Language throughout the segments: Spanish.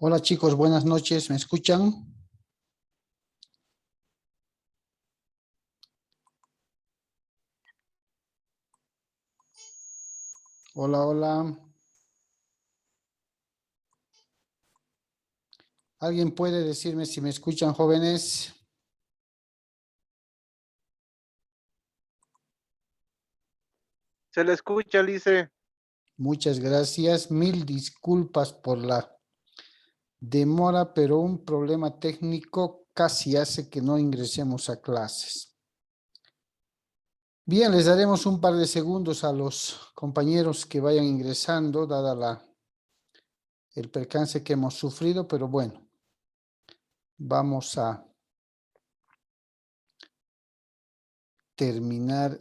Hola chicos, buenas noches, ¿me escuchan? Hola, hola. ¿Alguien puede decirme si me escuchan, jóvenes? Se le escucha, Lice. Muchas gracias. Mil disculpas por la demora, pero un problema técnico casi hace que no ingresemos a clases. Bien, les daremos un par de segundos a los compañeros que vayan ingresando, dada el percance que hemos sufrido, pero bueno, vamos a terminar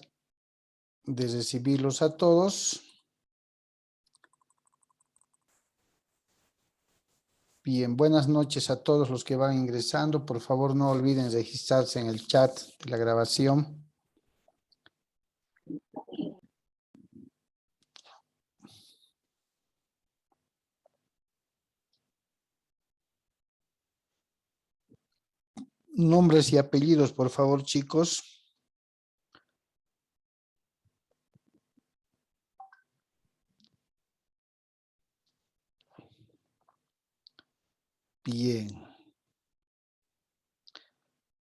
de recibirlos a todos. Bien, buenas noches a todos los que van ingresando. Por favor, no olviden registrarse en el chat de la grabación. Nombres y apellidos, por favor, chicos. Bien.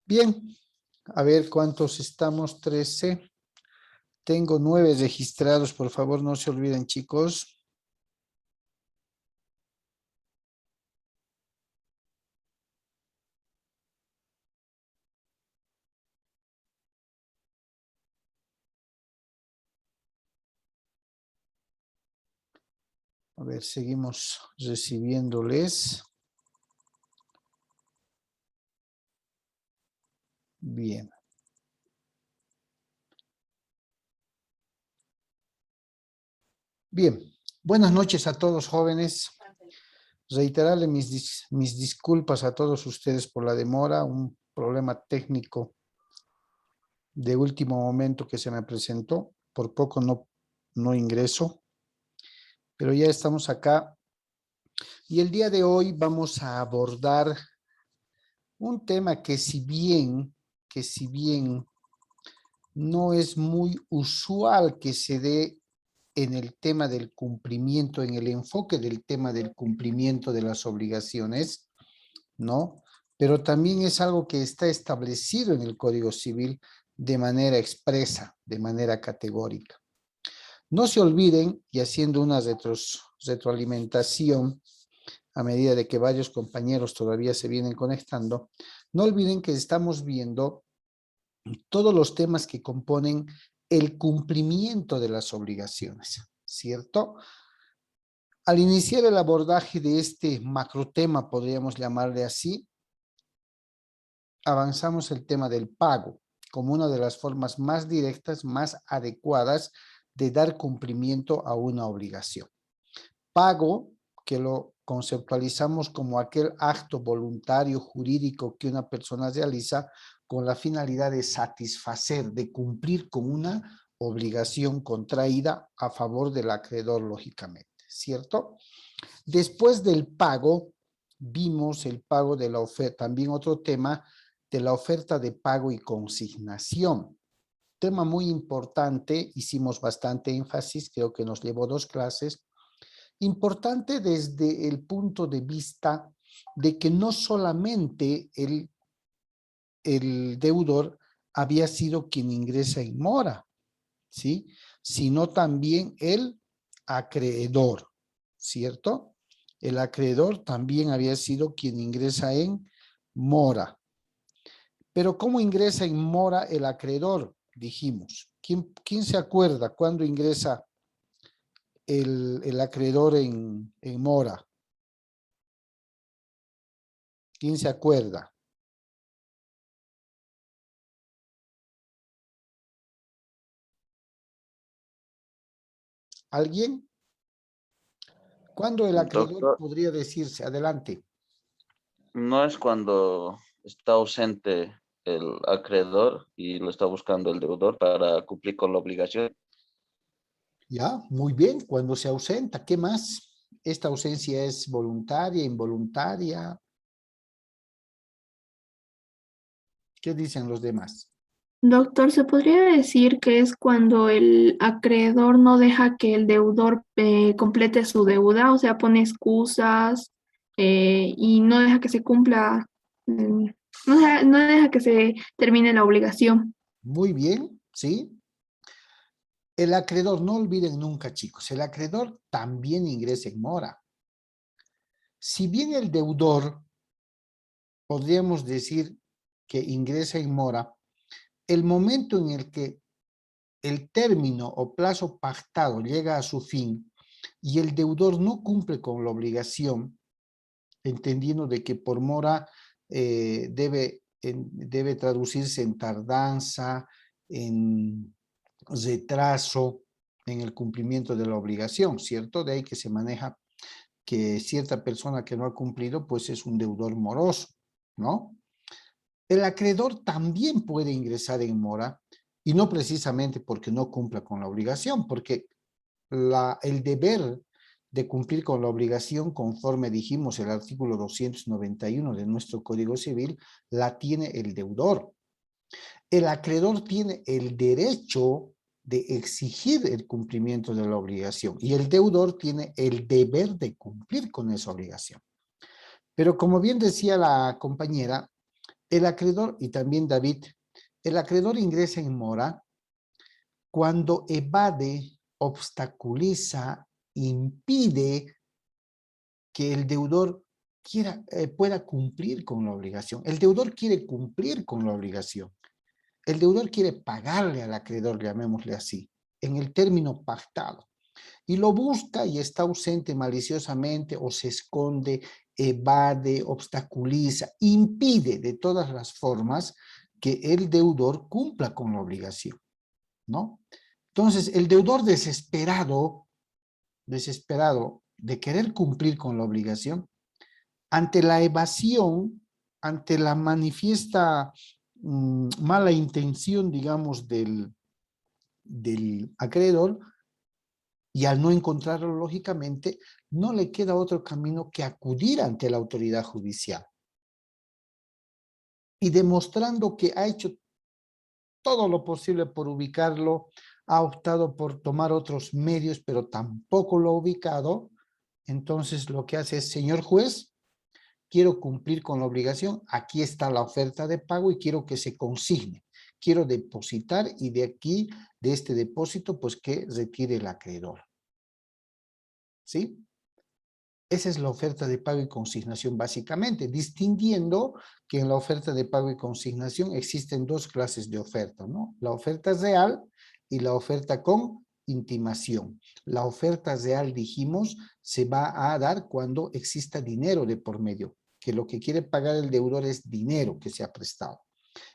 Bien, a ver cuántos estamos. 13. Tengo 9 registrados, por favor, no se olviden, chicos. A ver, seguimos recibiéndoles. Bien. Bien, buenas noches a todos, jóvenes. Reiterarle mis disculpas a todos ustedes por la demora, un problema técnico de último momento que se me presentó. Por poco no ingreso, pero ya estamos acá. Y el día de hoy vamos a abordar un tema que si bien no es muy usual que se dé en el tema del cumplimiento, en el enfoque del tema del cumplimiento de las obligaciones, ¿no? Pero también es algo que está establecido en el Código Civil de manera expresa, de manera categórica. No se olviden, y haciendo una retroalimentación a medida de que varios compañeros todavía se vienen conectando, no olviden que estamos viendo todos los temas que componen el cumplimiento de las obligaciones, ¿cierto? Al iniciar el abordaje de este macrotema, podríamos llamarle así, avanzamos el tema del pago como una de las formas más directas, más adecuadas de dar cumplimiento a una obligación. Pago, que lo conceptualizamos como aquel acto voluntario jurídico que una persona realiza con la finalidad de satisfacer, de cumplir con una obligación contraída a favor del acreedor, lógicamente, ¿cierto? Después del pago, vimos el pago de la oferta, también otro tema de la oferta de pago y consignación. Tema muy importante, hicimos bastante énfasis, creo que nos llevó 2 clases. Importante desde el punto de vista de que no solamente el deudor había sido quien ingresa en mora, ¿sí? Sino también el acreedor, ¿cierto? El acreedor también había sido quien ingresa en mora. Pero ¿cómo ingresa en mora el acreedor? Dijimos. ¿Quién se acuerda cuándo ingresa el acreedor en mora? ¿Quién se acuerda? ¿Alguien? ¿Cuándo el acreedor Doctor, podría decirse? Adelante. no es cuando está ausente el acreedor y lo está buscando el deudor para cumplir con la obligación. Ya, muy bien. Cuando se ausenta, ¿qué más? ¿Esta ausencia es voluntaria, involuntaria? ¿Qué dicen los demás? Doctor, ¿se podría decir que es cuando el acreedor no deja que el deudor complete su deuda? O sea, pone excusas y no deja que se cumpla, no deja que se termine la obligación. Muy bien, ¿sí? El acreedor, no olviden nunca, chicos, el acreedor también ingresa en mora. Si bien el deudor, podríamos decir que ingresa en mora, el momento en el que el término o plazo pactado llega a su fin y el deudor no cumple con la obligación, entendiendo de que por mora debe traducirse en tardanza, en retraso en el cumplimiento de la obligación, ¿cierto? De ahí que se maneja que cierta persona que no ha cumplido, pues es un deudor moroso, ¿no? El acreedor también puede ingresar en mora, y no precisamente porque no cumpla con la obligación, porque el deber de cumplir con la obligación, conforme dijimos el artículo 291 de nuestro Código Civil, la tiene el deudor. El acreedor tiene el derecho de exigir el cumplimiento de la obligación y el deudor tiene el deber de cumplir con esa obligación. Pero como bien decía la compañera, el acreedor, y también David, el acreedor ingresa en mora cuando evade, obstaculiza, impide que el deudor pueda cumplir con la obligación. El deudor quiere cumplir con la obligación. El deudor quiere pagarle al acreedor, llamémosle así, en el término pactado. Y lo busca y está ausente maliciosamente o se esconde, evade, obstaculiza, impide de todas las formas que el deudor cumpla con la obligación, ¿no? Entonces, el deudor desesperado de querer cumplir con la obligación, ante la evasión, ante la manifiesta mala intención, digamos, del acreedor, y al no encontrarlo lógicamente, no le queda otro camino que acudir ante la autoridad judicial. Y demostrando que ha hecho todo lo posible por ubicarlo, ha optado por tomar otros medios, pero tampoco lo ha ubicado, entonces lo que hace es, señor juez, quiero cumplir con la obligación, aquí está la oferta de pago y quiero que se consigne. Quiero depositar y de aquí, de este depósito, pues que retire el acreedor. ¿Sí? Esa es la oferta de pago y consignación básicamente, distinguiendo que en la oferta de pago y consignación existen dos clases de oferta, ¿no? La oferta real y la oferta con intimación. La oferta real, dijimos, se va a dar cuando exista dinero de por medio, que lo que quiere pagar el deudor es dinero que se ha prestado.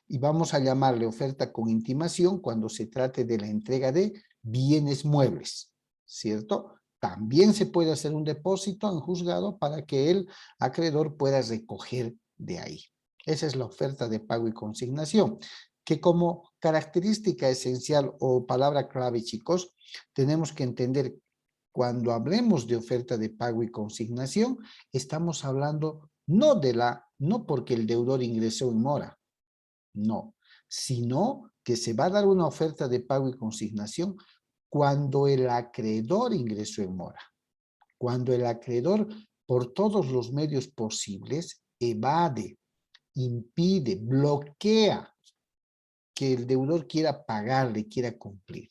Y vamos a llamarle oferta con intimación cuando se trate de la entrega de bienes muebles, ¿cierto? También se puede hacer un depósito en juzgado para que el acreedor pueda recoger de ahí. Esa es la oferta de pago y consignación, que como característica esencial o palabra clave, chicos, tenemos que entender cuando hablemos de oferta de pago y consignación, estamos hablando no porque el deudor ingresó en mora, no, sino que se va a dar una oferta de pago y consignación cuando el acreedor ingresó en mora, cuando el acreedor por todos los medios posibles evade, impide, bloquea que el deudor quiera pagarle, quiera cumplir.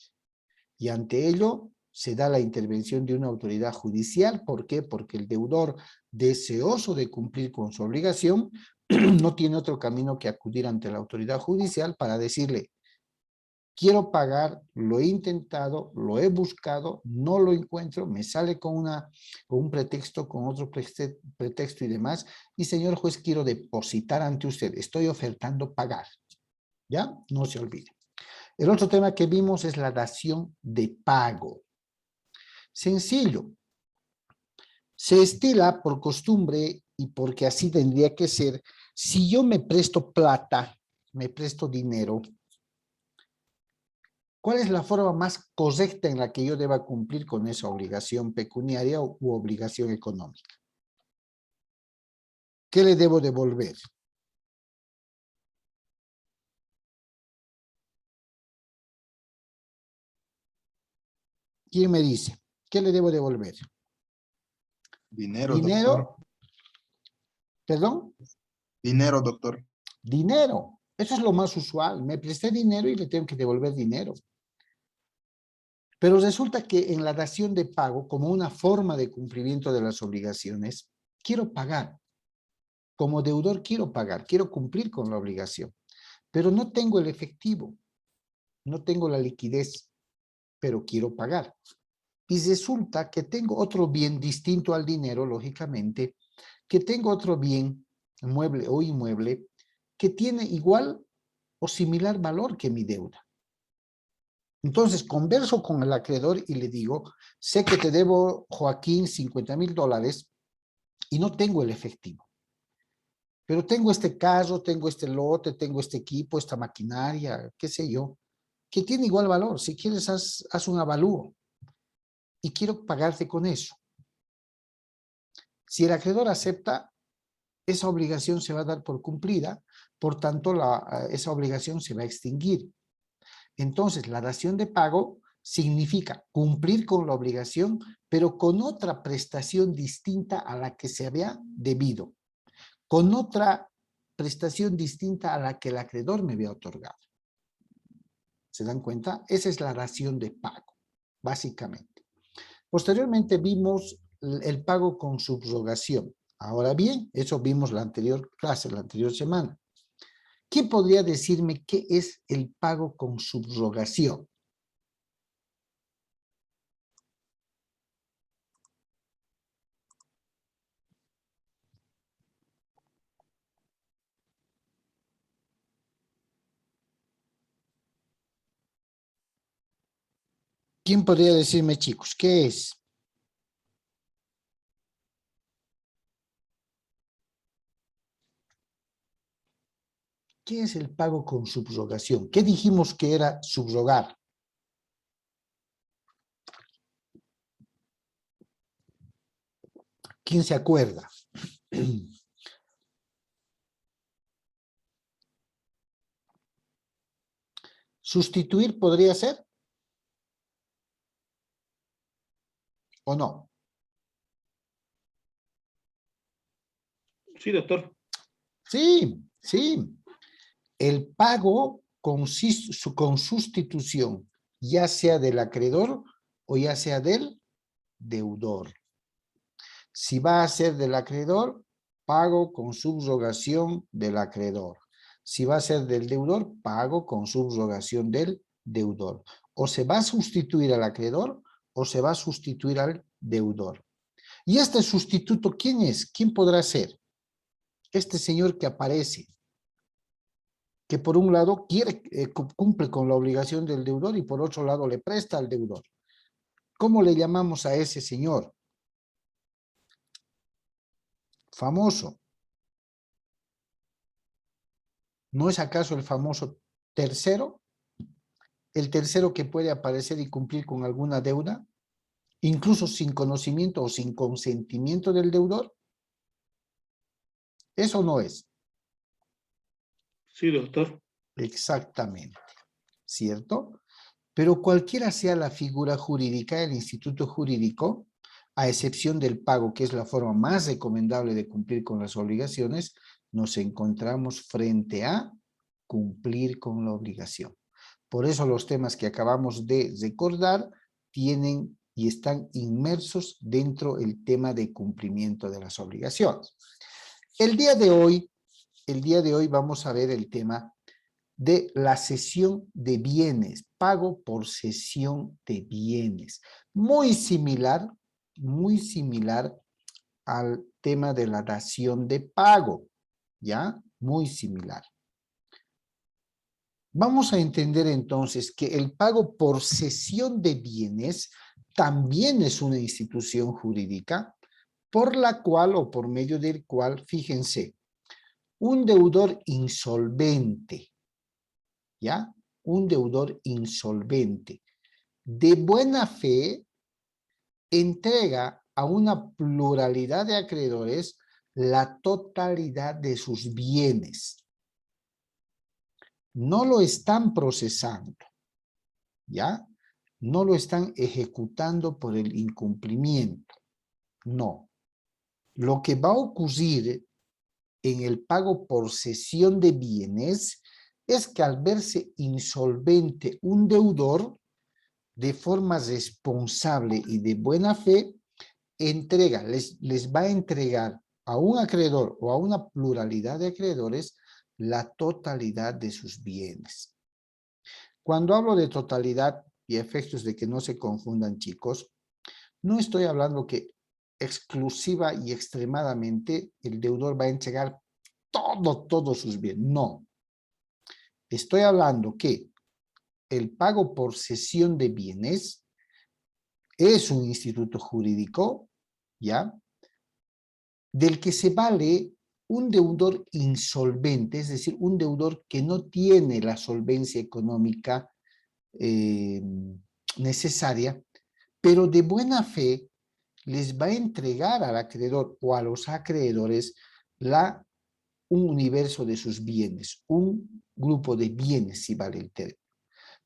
Y ante ello se da la intervención de una autoridad judicial. ¿Por qué? Porque el deudor, deseoso de cumplir con su obligación, no tiene otro camino que acudir ante la autoridad judicial para decirle, quiero pagar, lo he intentado, lo he buscado, no lo encuentro, me sale con un pretexto, con otro pretexto y demás, y señor juez, quiero depositar ante usted, estoy ofertando pagar, ¿ya? No se olvide. El otro tema que vimos es la dación de pago. Sencillo. Se estila por costumbre y porque así tendría que ser, si yo me presto plata, me presto dinero, ¿Cuál es la forma más correcta en la que yo deba cumplir con esa obligación pecuniaria u obligación económica? ¿Qué le debo devolver? ¿Quién me dice? ¿Qué le debo devolver? Dinero, ¿Dinero? doctor. ¿Perdón? Dinero, doctor. Dinero. Eso es lo más usual. Me presté dinero y le tengo que devolver dinero. Pero resulta que en la dación de pago, como una forma de cumplimiento de las obligaciones, quiero pagar. Como deudor quiero pagar, quiero cumplir con la obligación. Pero no tengo el efectivo, no tengo la liquidez, pero quiero pagar. Y resulta que tengo otro bien distinto al dinero, lógicamente, que tengo otro bien, mueble o inmueble, que tiene igual o similar valor que mi deuda. Entonces, converso con el acreedor y le digo, sé que te debo, Joaquín, $50,000 y no tengo el efectivo. Pero tengo este carro, tengo este lote, tengo este equipo, esta maquinaria, qué sé yo, que tiene igual valor. Si quieres, haz un avalúo. Y quiero pagarte con eso. Si el acreedor acepta, esa obligación se va a dar por cumplida, por tanto, esa obligación se va a extinguir. Entonces, la dación de pago significa cumplir con la obligación, pero con otra prestación distinta a la que se había debido, con otra prestación distinta a la que el acreedor me había otorgado. ¿Se dan cuenta? Esa es la dación de pago, básicamente. Posteriormente vimos el pago con subrogación. Ahora bien, eso vimos la anterior clase, la anterior semana. ¿Quién podría decirme qué es el pago con subrogación? ¿Quién podría decirme, chicos, qué es? ¿Qué es el pago con subrogación? ¿Qué dijimos que era subrogar? ¿Quién se acuerda? ¿Sustituir podría ser? ¿O no? Sí, doctor. Sí, sí. El pago con sustitución, ya sea del acreedor o ya sea del deudor. Si va a ser del acreedor, pago con subrogación del acreedor. Si va a ser del deudor, pago con subrogación del deudor. O se va a sustituir al acreedor o se va a sustituir al deudor. ¿Y este sustituto quién es? ¿Quién podrá ser? Este señor que aparece, que por un lado cumple con la obligación del deudor y por otro lado le presta al deudor. ¿Cómo le llamamos a ese señor? Famoso. ¿No es acaso el famoso tercero? El tercero que puede aparecer y cumplir con alguna deuda, incluso sin conocimiento o sin consentimiento del deudor. Eso no es. Sí, doctor. Exactamente. ¿Cierto? Pero cualquiera sea la figura jurídica, el instituto jurídico, a excepción del pago, que es la forma más recomendable de cumplir con las obligaciones, nos encontramos frente a cumplir con la obligación. Por eso los temas que acabamos de recordar tienen y están inmersos dentro del tema de cumplimiento de las obligaciones. El día de hoy vamos a ver el tema de la cesión de bienes, pago por cesión de bienes. Muy similar al tema de la dación de pago, ¿ya? Muy similar. Vamos a entender entonces que el pago por cesión de bienes también es una institución jurídica por la cual o por medio del cual, fíjense, un deudor insolvente, ¿ya? un deudor insolvente. De buena fe, entrega a una pluralidad de acreedores la totalidad de sus bienes. No lo están procesando, ¿ya? No lo están ejecutando por el incumplimiento. No. Lo que va a ocurrir en el pago por cesión de bienes es que al verse insolvente un deudor, de forma responsable y de buena fe, les va a entregar a un acreedor o a una pluralidad de acreedores la totalidad de sus bienes. Cuando hablo de totalidad y efectos de que no se confundan, chicos, no estoy hablando que exclusiva y extremadamente el deudor va a entregar todos sus bienes. No. Estoy hablando que el pago por cesión de bienes es un instituto jurídico, ¿ya? Del que se vale un deudor insolvente, es decir, un deudor que no tiene la solvencia económica necesaria, pero de buena fe les va a entregar al acreedor o a los acreedores un universo de sus bienes, un grupo de bienes, si vale el término,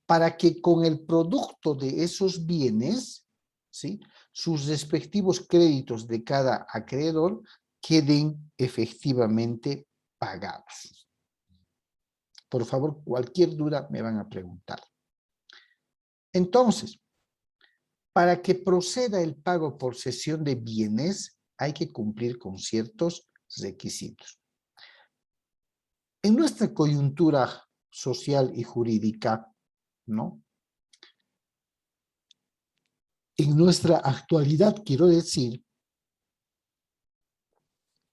para que con el producto de esos bienes, ¿sí?, sus respectivos créditos de cada acreedor queden efectivamente pagados. Por favor, cualquier duda me van a preguntar. Entonces, para que proceda el pago por cesión de bienes, hay que cumplir con ciertos requisitos. En nuestra coyuntura social y jurídica, ¿no? En nuestra actualidad, quiero decir,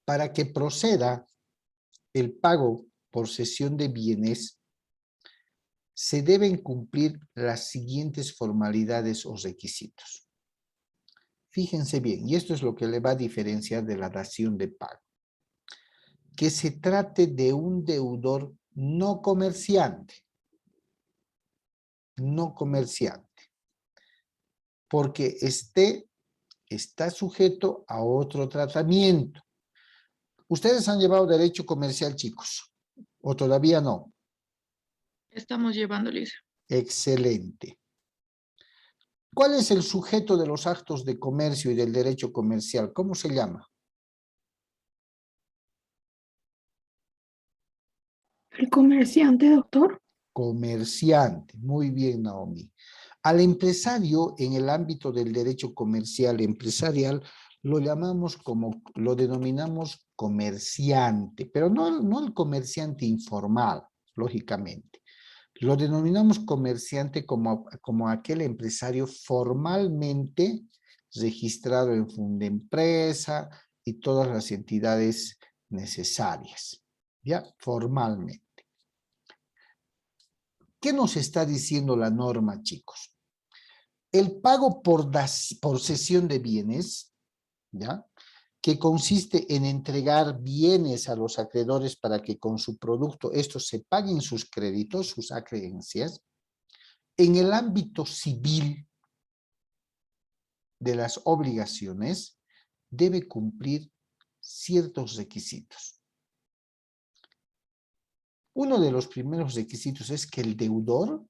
para que proceda el pago por cesión de bienes, se deben cumplir las siguientes formalidades o requisitos. Fíjense bien, y esto es lo que le va a diferenciar de la dación de pago. Que se trate de un deudor no comerciante. No comerciante. Porque está sujeto a otro tratamiento. ¿Ustedes han llevado derecho comercial, chicos? ¿O todavía no? Estamos llevando, Lisa. Excelente. ¿Cuál es el sujeto de los actos de comercio y del derecho comercial? ¿Cómo se llama? El comerciante, doctor. Comerciante. Muy bien, Naomi. Al empresario, en el ámbito del derecho comercial empresarial, lo denominamos comerciante, pero no el comerciante informal, lógicamente. Lo denominamos comerciante como aquel empresario formalmente registrado en Fundempresa y todas las entidades necesarias, ¿ya? Formalmente. ¿Qué nos está diciendo la norma, chicos? El pago por cesión de bienes, ¿ya?, que consiste en entregar bienes a los acreedores para que con su producto estos se paguen sus créditos, sus acreencias, en el ámbito civil de las obligaciones, debe cumplir ciertos requisitos. Uno de los primeros requisitos es que el deudor,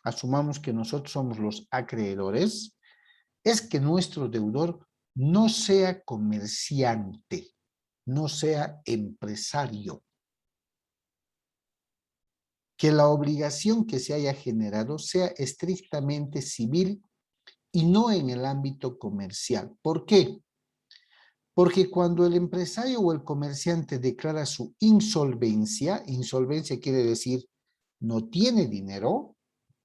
asumamos que nosotros somos los acreedores, es que nuestro deudor no sea comerciante, no sea empresario. Que la obligación que se haya generado sea estrictamente civil y no en el ámbito comercial. ¿Por qué? Porque cuando el empresario o el comerciante declara su insolvencia, insolvencia quiere decir no tiene dinero,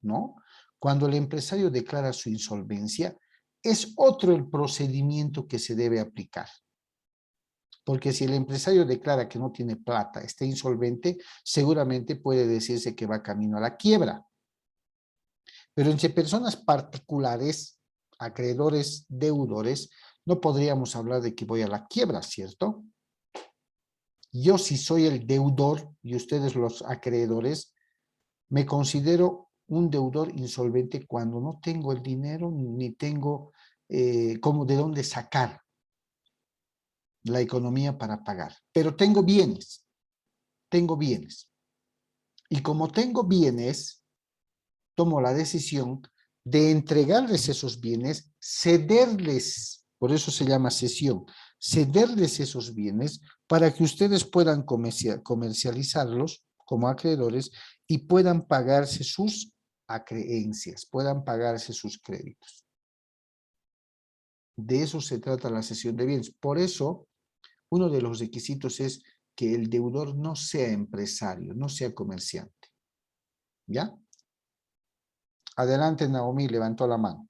¿no? Cuando el empresario declara su insolvencia, es otro el procedimiento que se debe aplicar. Porque si el empresario declara que no tiene plata, está insolvente, seguramente puede decirse que va camino a la quiebra. Pero entre personas particulares, acreedores, deudores, no podríamos hablar de que voy a la quiebra, ¿cierto? Yo si soy el deudor y ustedes los acreedores, Me considero un deudor insolvente cuando no tengo el dinero ni tengo como de dónde sacar la economía para pagar. Pero tengo bienes. Tengo bienes. Y como tengo bienes, tomo la decisión de entregarles esos bienes, cederles, por eso se llama cesión, cederles esos bienes para que ustedes puedan comercializarlos como acreedores y puedan pagarse sus acreencias, puedan pagarse sus créditos. De eso se trata la cesión de bienes. Por eso, uno de los requisitos es que el deudor no sea empresario, no sea comerciante. ¿Ya? Adelante, Naomi, levantó la mano.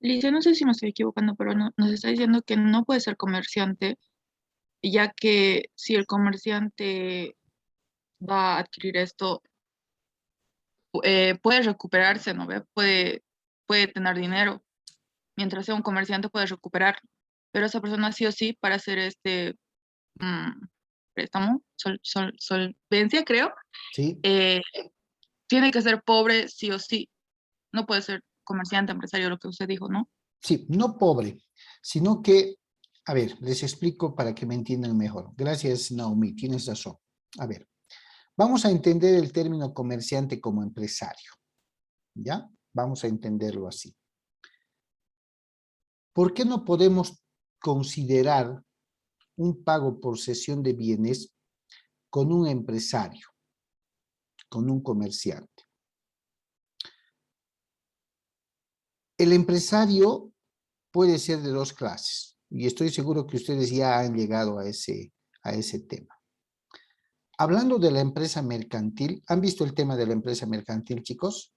Lice, no sé si me estoy equivocando, pero nos está diciendo que no puede ser comerciante, ya que si el comerciante va a adquirir esto, puede recuperarse, ¿no ve? Puede tener dinero. Mientras sea un comerciante puede recuperar. Pero esa persona sí o sí, para hacer este préstamo, solvencia, creo, ¿Sí? eh, tiene que ser pobre sí o sí. No puede ser comerciante, empresario, lo que usted dijo, ¿no? Sí, no pobre, sino que, a ver, les explico para que me entiendan mejor. Gracias, Naomi, tienes razón. A ver, vamos a entender el término comerciante como empresario, ¿ya? Vamos a entenderlo así. ¿Por qué no podemos considerar un pago por cesión de bienes con un empresario, con un comerciante? El empresario puede ser de dos clases, y estoy seguro que ustedes ya han llegado a ese tema. Hablando de la empresa mercantil, ¿han visto el tema de la empresa mercantil, chicos?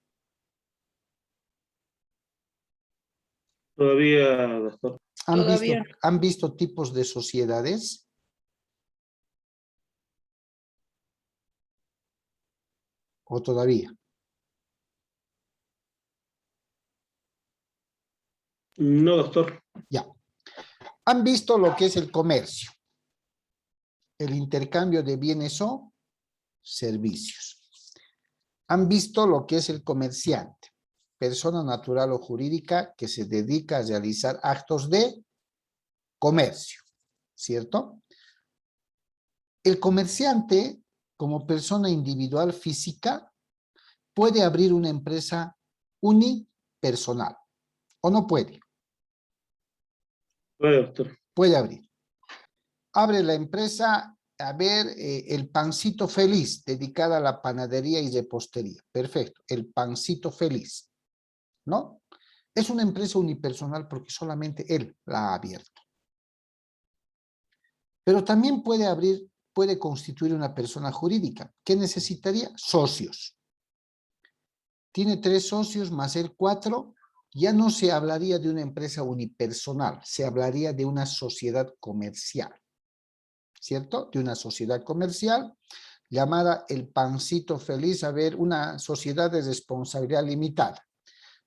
Todavía, doctor. Todavía no. ¿Han visto tipos de sociedades? ¿O todavía? No, doctor. Ya. ¿Han visto lo que es el comercio? El intercambio de bienes o servicios. ¿Han visto lo que es el comerciante? Persona natural o jurídica que se dedica a realizar actos de comercio, ¿cierto? El comerciante, como persona individual física, puede abrir una empresa unipersonal, ¿o no puede? Puede, doctor. Puede abrir. Abre la empresa, a ver, el Pancito Feliz, dedicada a la panadería y repostería. Perfecto, el Pancito Feliz, ¿no? Es una empresa unipersonal porque solamente él la ha abierto. Pero también puede constituir una persona jurídica. ¿Qué necesitaría? Socios. Tiene 3 socios más él 4, ya no se hablaría de una empresa unipersonal, se hablaría de una sociedad comercial, ¿cierto? De una sociedad comercial llamada el Pancito Feliz, a ver, una sociedad de responsabilidad limitada.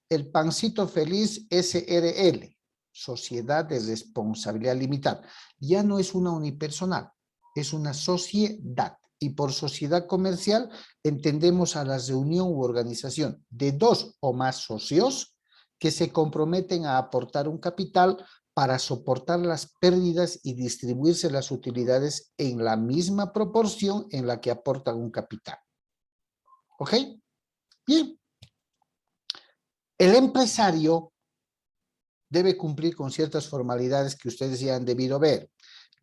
El Pancito Feliz SRL, Sociedad de Responsabilidad Limitada. Ya no es una unipersonal, es una sociedad. Y por sociedad comercial entendemos a la reunión u organización de 2 o más socios que se comprometen a aportar un capital para soportar las pérdidas y distribuirse las utilidades en la misma proporción en la que aportan un capital. ¿Ok? Bien. El empresario debe cumplir con ciertas formalidades que ustedes ya han debido ver.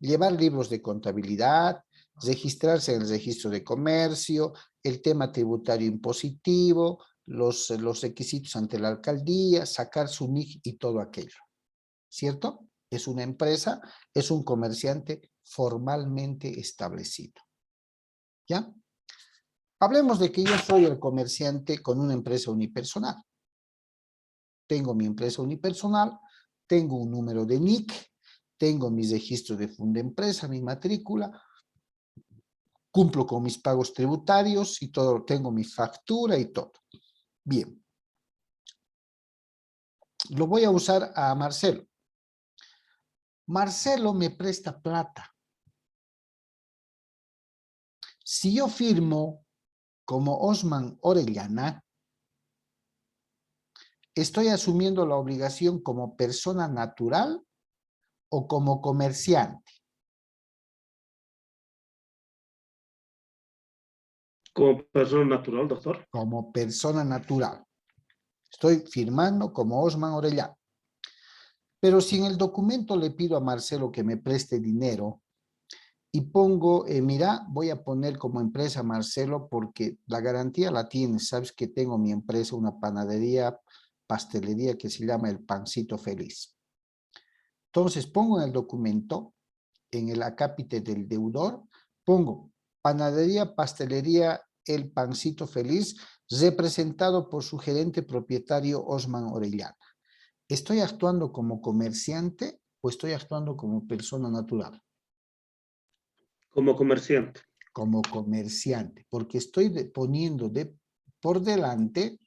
Llevar libros de contabilidad, registrarse en el registro de comercio, el tema tributario impositivo, los requisitos ante la alcaldía, sacar su NIC y todo aquello. ¿Cierto? Es una empresa, es un comerciante formalmente establecido. ¿Ya? Hablemos de que yo soy el comerciante con una empresa unipersonal. Tengo mi empresa unipersonal, tengo un número de NIC, tengo mis registros de Fundempresa, mi matrícula, cumplo con mis pagos tributarios y todo, tengo mi factura y todo. Bien. Lo voy a usar a Marcelo. Marcelo me presta plata. Si yo firmo como Osman Orellana, ¿estoy asumiendo la obligación como persona natural o como comerciante? Como persona natural, doctor. Como persona natural. Estoy firmando como Osman Orellana. Pero si en el documento le pido a Marcelo que me preste dinero y pongo, mira, voy a poner como empresa Marcelo porque la garantía la tienes. Sabes que tengo mi empresa, una panadería, pastelería que se llama El Pancito Feliz. Entonces pongo en el documento, en el acápite del deudor, pongo panadería, pastelería, El Pancito Feliz, representado por su gerente propietario Osman Orellana. ¿Estoy actuando como comerciante o estoy actuando como persona natural? Como comerciante. Como comerciante, porque estoy poniendo por delante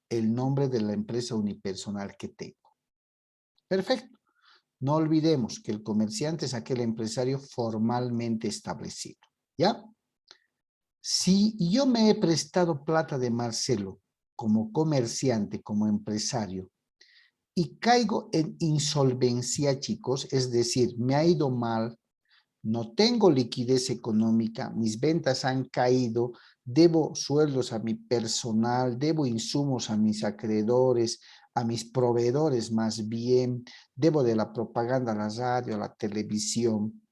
el nombre de la empresa unipersonal que tengo. Perfecto. No olvidemos que el comerciante es aquel empresario formalmente establecido. ¿Ya? Si yo me he prestado plata de Marcelo como comerciante, como empresario, y caigo en insolvencia, chicos, es decir, me ha ido mal, no tengo liquidez económica, mis ventas han caído, debo sueldos a mi personal, debo insumos a mis acreedores, a mis proveedores más bien, debo de la propaganda a la radio, a la televisión,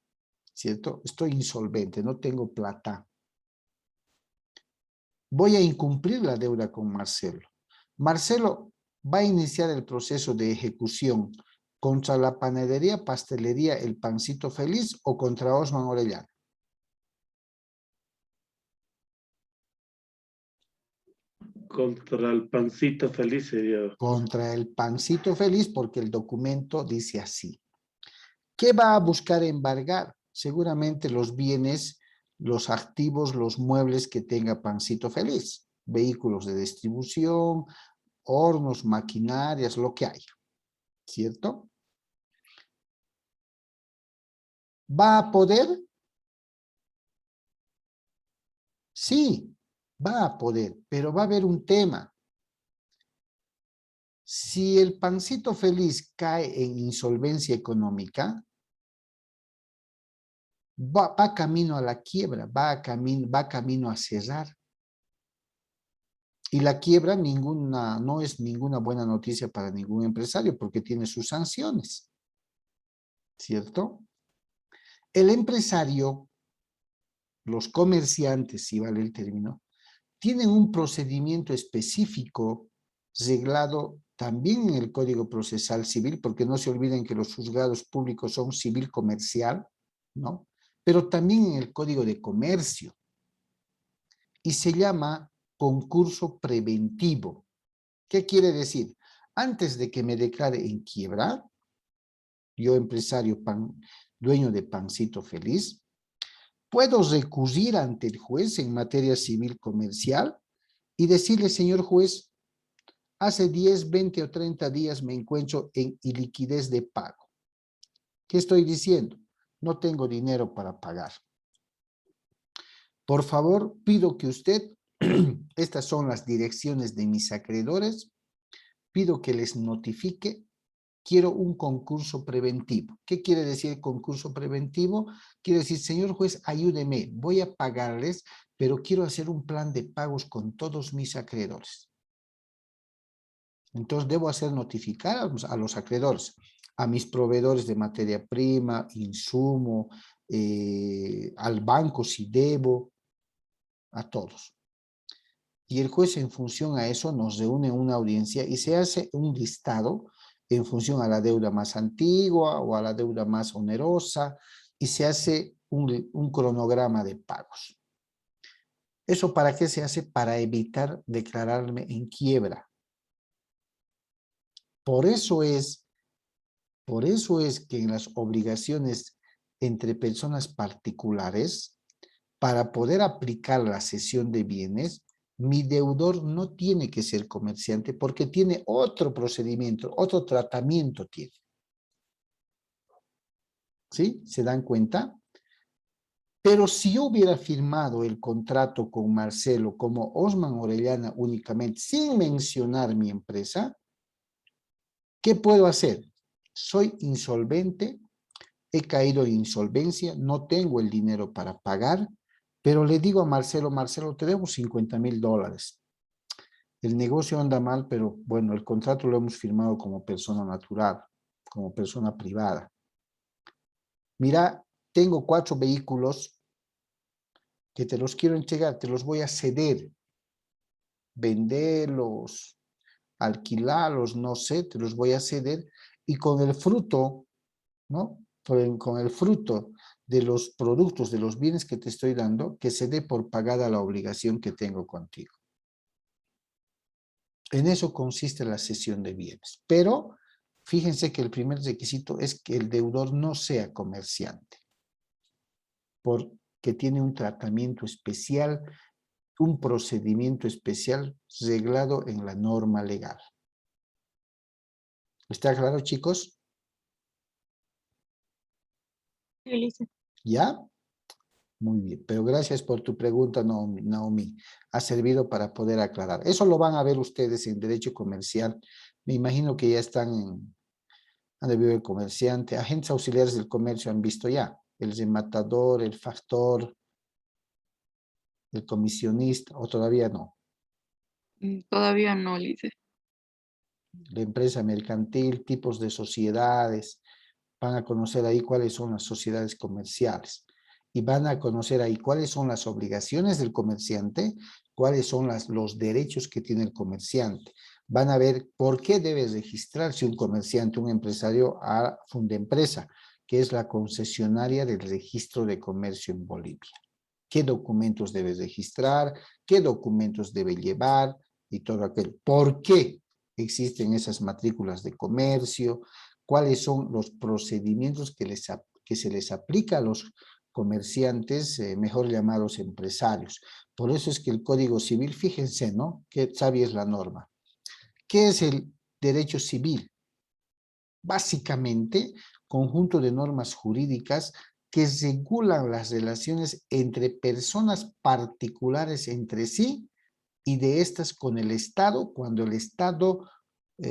¿cierto? Estoy insolvente, no tengo plata. Voy a incumplir la deuda con Marcelo. Marcelo va a iniciar el proceso de ejecución contra la panadería, pastelería, El Pancito Feliz o contra Osman Orellana. Contra el pancito feliz sería. Contra El Pancito Feliz porque el documento dice así. ¿Qué va a buscar embargar? Seguramente los bienes, los activos, los muebles que tenga Pancito Feliz. Vehículos de distribución, hornos, maquinarias, lo que haya. ¿Cierto? ¿Va a poder? Sí, va a poder, pero va a haber un tema. Si el Pancito Feliz cae en insolvencia económica, va camino a la quiebra, va camino a cerrar. Y la quiebra no es ninguna buena noticia para ningún empresario porque tiene sus sanciones. ¿Cierto? El empresario, los comerciantes, si vale el término, tienen un procedimiento específico reglado también en el Código Procesal Civil, porque no se olviden que los juzgados públicos son civil comercial, ¿no? Pero también en el Código de Comercio. Y se llama concurso preventivo. ¿Qué quiere decir? Antes de que me declare en quiebra, yo empresario dueño de Pancito Feliz, puedo recurrir ante el juez en materia civil comercial y decirle, señor juez, hace 10, 20 o 30 días me encuentro en iliquidez de pago. ¿Qué estoy diciendo? No tengo dinero para pagar. Por favor, pido que usted, estas son las direcciones de mis acreedores, pido que les notifique, quiero un concurso preventivo. ¿Qué quiere decir concurso preventivo? Quiere decir, señor juez, ayúdeme, voy a pagarles, pero quiero hacer un plan de pagos con todos mis acreedores. Entonces, debo hacer notificar a los acreedores, a mis proveedores de materia prima, insumo, al banco si debo, a todos. Y el juez en función a eso nos reúne una audiencia y se hace un listado en función a la deuda más antigua o a la deuda más onerosa y se hace un cronograma de pagos. ¿Eso para qué se hace? Para evitar declararme en quiebra. Por eso es que en las obligaciones entre personas particulares, para poder aplicar la cesión de bienes, mi deudor no tiene que ser comerciante porque tiene otro procedimiento, otro tratamiento tiene. ¿Sí? ¿Se dan cuenta? Pero si yo hubiera firmado el contrato con Marcelo como Osman Orellana únicamente, sin mencionar mi empresa, ¿qué puedo hacer? Soy insolvente, he caído en insolvencia, no tengo el dinero para pagar, pero le digo a Marcelo, Marcelo, te debo $50,000. El negocio anda mal, pero bueno, el contrato lo hemos firmado como persona natural, como persona privada. Mira, tengo 4 vehículos que te los quiero entregar, te los voy a ceder, venderlos, alquilarlos, no sé, te los voy a ceder y con el fruto, ¿no? Con el fruto de los productos, de los bienes que te estoy dando, que se dé por pagada la obligación que tengo contigo. En eso consiste la cesión de bienes. Pero fíjense que el primer requisito es que el deudor no sea comerciante, porque tiene un tratamiento especial, un procedimiento especial reglado en la norma legal. ¿Está claro, chicos? Sí, listo. ¿Ya? Muy bien, pero gracias por tu pregunta, Naomi. Ha servido para poder aclarar. Eso lo van a ver ustedes en Derecho Comercial. Me imagino que ya están han de ver el comerciante. Agentes auxiliares del comercio han visto ya. El rematador, el factor, el comisionista, o todavía no. Todavía no, Lice. La empresa mercantil, tipos de sociedades. Van a conocer ahí cuáles son las sociedades comerciales. Y van a conocer ahí cuáles son las obligaciones del comerciante, cuáles son los derechos que tiene el comerciante. Van a ver por qué debe registrarse un comerciante, un empresario a Fundempresa, que es la concesionaria del registro de comercio en Bolivia. ¿Qué documentos debe registrar? ¿Qué documentos debe llevar? Y todo aquello. ¿Por qué existen esas matrículas de comercio? ¿Cuáles son los procedimientos que se les aplica a los comerciantes, mejor llamados empresarios? Por eso es que el Código Civil, fíjense, ¿no? Qué sabia es la norma. ¿Qué es el derecho civil? Básicamente, conjunto de normas jurídicas que regulan las relaciones entre personas particulares entre sí y de estas con el Estado cuando el Estado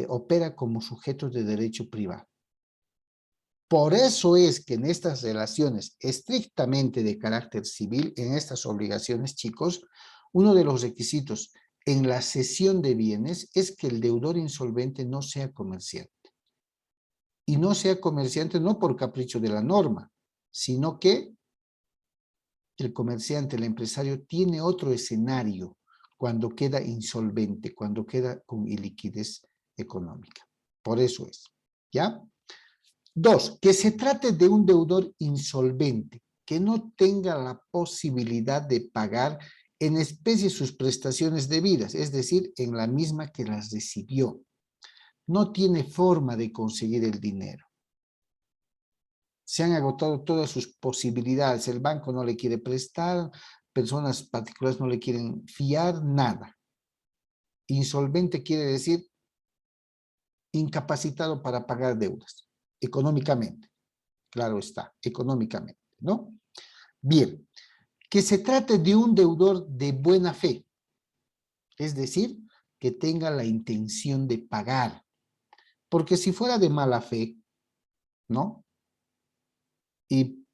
opera como sujeto de derecho privado. Por eso es que en estas relaciones estrictamente de carácter civil, en estas obligaciones, chicos, uno de los requisitos en la cesión de bienes es que el deudor insolvente no sea comerciante. Y no sea comerciante no por capricho de la norma, sino que el comerciante, el empresario, tiene otro escenario cuando queda insolvente, cuando queda con iliquidez económica. Por eso es, ¿ya? 2, que se trate de un deudor insolvente, que no tenga la posibilidad de pagar en especie sus prestaciones debidas, es decir, en la misma que las recibió. No tiene forma de conseguir el dinero. Se han agotado todas sus posibilidades. El banco no le quiere prestar, personas particulares no le quieren fiar, nada. Insolvente quiere decir incapacitado para pagar deudas, económicamente. Claro está, económicamente, ¿no? Bien, que se trate de un deudor de buena fe, es decir, que tenga la intención de pagar. Porque si fuera de mala fe, ¿no? Y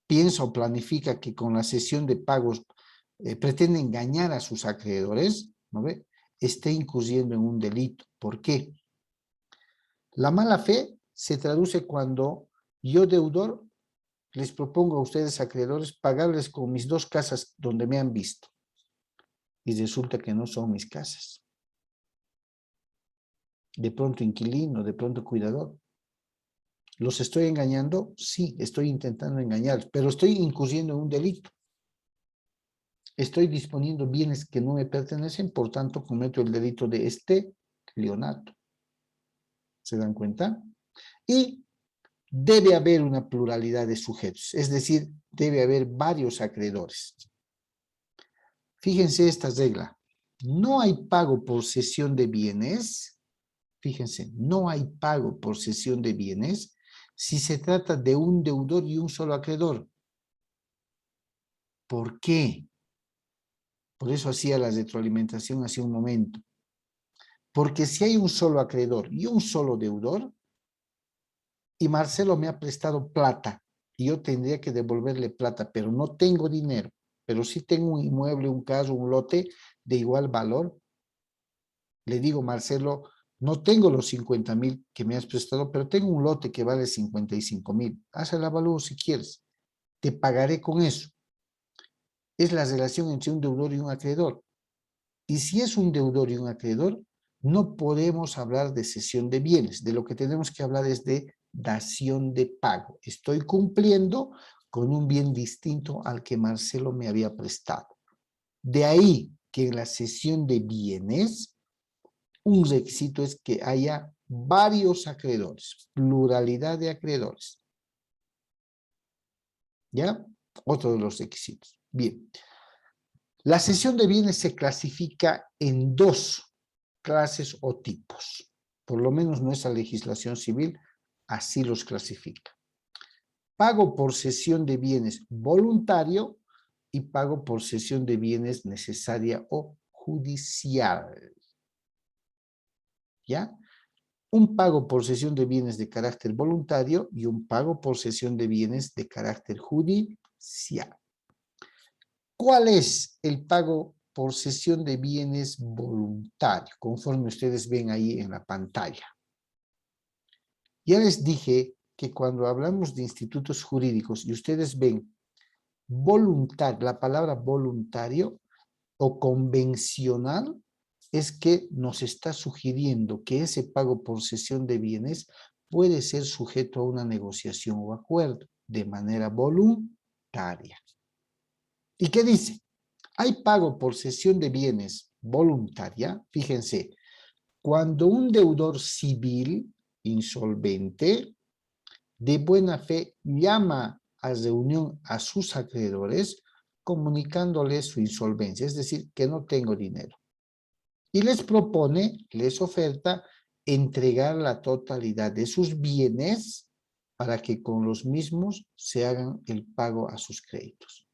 piensa o planifica que con la cesión de pagos pretende engañar a sus acreedores, ¿no ve? Esté incurriendo en un delito. ¿Por qué? La mala fe se traduce cuando yo, deudor, les propongo a ustedes, acreedores, pagarles con mis 2 casas donde me han visto. Y resulta que no son mis casas. De pronto inquilino, de pronto cuidador. ¿Los estoy engañando? Sí, estoy intentando engañar, pero estoy incurriendo en un delito. Estoy disponiendo bienes que no me pertenecen, por tanto cometo el delito de estelionato. ¿Se dan cuenta? Y debe haber una pluralidad de sujetos, es decir, debe haber varios acreedores. Fíjense esta regla. No hay pago por cesión de bienes. Fíjense, no hay pago por cesión de bienes si se trata de un deudor y un solo acreedor. ¿Por qué? Por eso hacía la retroalimentación hace un momento. Porque si hay un solo acreedor y un solo deudor, y Marcelo me ha prestado plata, y yo tendría que devolverle plata, pero no tengo dinero, pero sí tengo un inmueble, un carro, un lote de igual valor, le digo, Marcelo, no tengo los 50,000 que me has prestado, pero tengo un lote que vale 55,000. Haz el avalúo si quieres. Te pagaré con eso. Es la relación entre un deudor y un acreedor. Y si es un deudor y un acreedor, no podemos hablar de cesión de bienes. De lo que tenemos que hablar es de dación de pago. Estoy cumpliendo con un bien distinto al que Marcelo me había prestado. De ahí que en la cesión de bienes, un requisito es que haya varios acreedores, pluralidad de acreedores. ¿Ya? Otro de los requisitos. Bien. La cesión de bienes se clasifica en dos clases o tipos. Por lo menos nuestra legislación civil así los clasifica. Pago por cesión de bienes voluntario y pago por cesión de bienes necesaria o judicial. ¿Ya? Un pago por cesión de bienes de carácter voluntario y un pago por cesión de bienes de carácter judicial. ¿Cuál es el pago por cesión de bienes voluntario? Conforme ustedes ven ahí en la pantalla. Ya les dije que cuando hablamos de institutos jurídicos y ustedes ven voluntario, la palabra voluntario o convencional, es que nos está sugiriendo que ese pago por cesión de bienes puede ser sujeto a una negociación o acuerdo de manera voluntaria. ¿Y qué dice? Hay pago por cesión de bienes voluntaria, fíjense, cuando un deudor civil insolvente de buena fe llama a reunión a sus acreedores comunicándoles su insolvencia, es decir, que no tengo dinero. Y les propone, les oferta entregar la totalidad de sus bienes para que con los mismos se hagan el pago a sus créditos.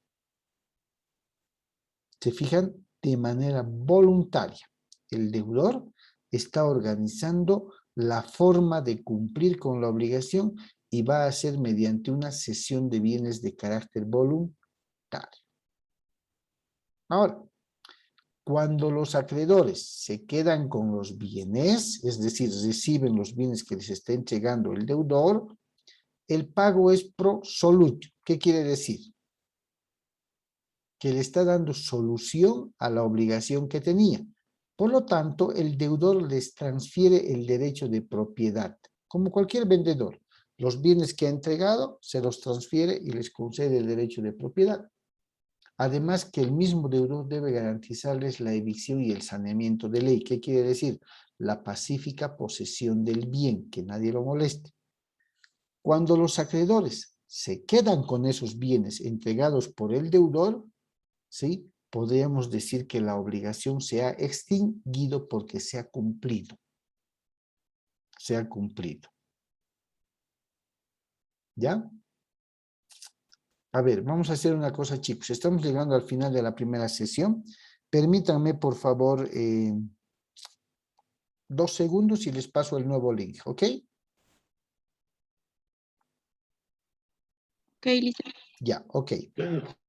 Se fijan, de manera voluntaria. El deudor está organizando la forma de cumplir con la obligación y va a ser mediante una cesión de bienes de carácter voluntario. Ahora, cuando los acreedores se quedan con los bienes, es decir, reciben los bienes que les está entregando el deudor, el pago es pro solutio. ¿Qué quiere decir? Que le está dando solución a la obligación que tenía. Por lo tanto, el deudor les transfiere el derecho de propiedad, como cualquier vendedor. Los bienes que ha entregado se los transfiere y les concede el derecho de propiedad. Además que el mismo deudor debe garantizarles la evicción y el saneamiento de ley. ¿Qué quiere decir? La pacífica posesión del bien, que nadie lo moleste. Cuando los acreedores se quedan con esos bienes entregados por el deudor, ¿sí? Podríamos decir que la obligación se ha extinguido porque se ha cumplido. Se ha cumplido. ¿Ya? A ver, vamos a hacer una cosa, chicos. Estamos llegando al final de la primera sesión. Permítanme, por favor, 2 segundos y les paso el nuevo link, ¿ok? Ok, listo. Ya, ok.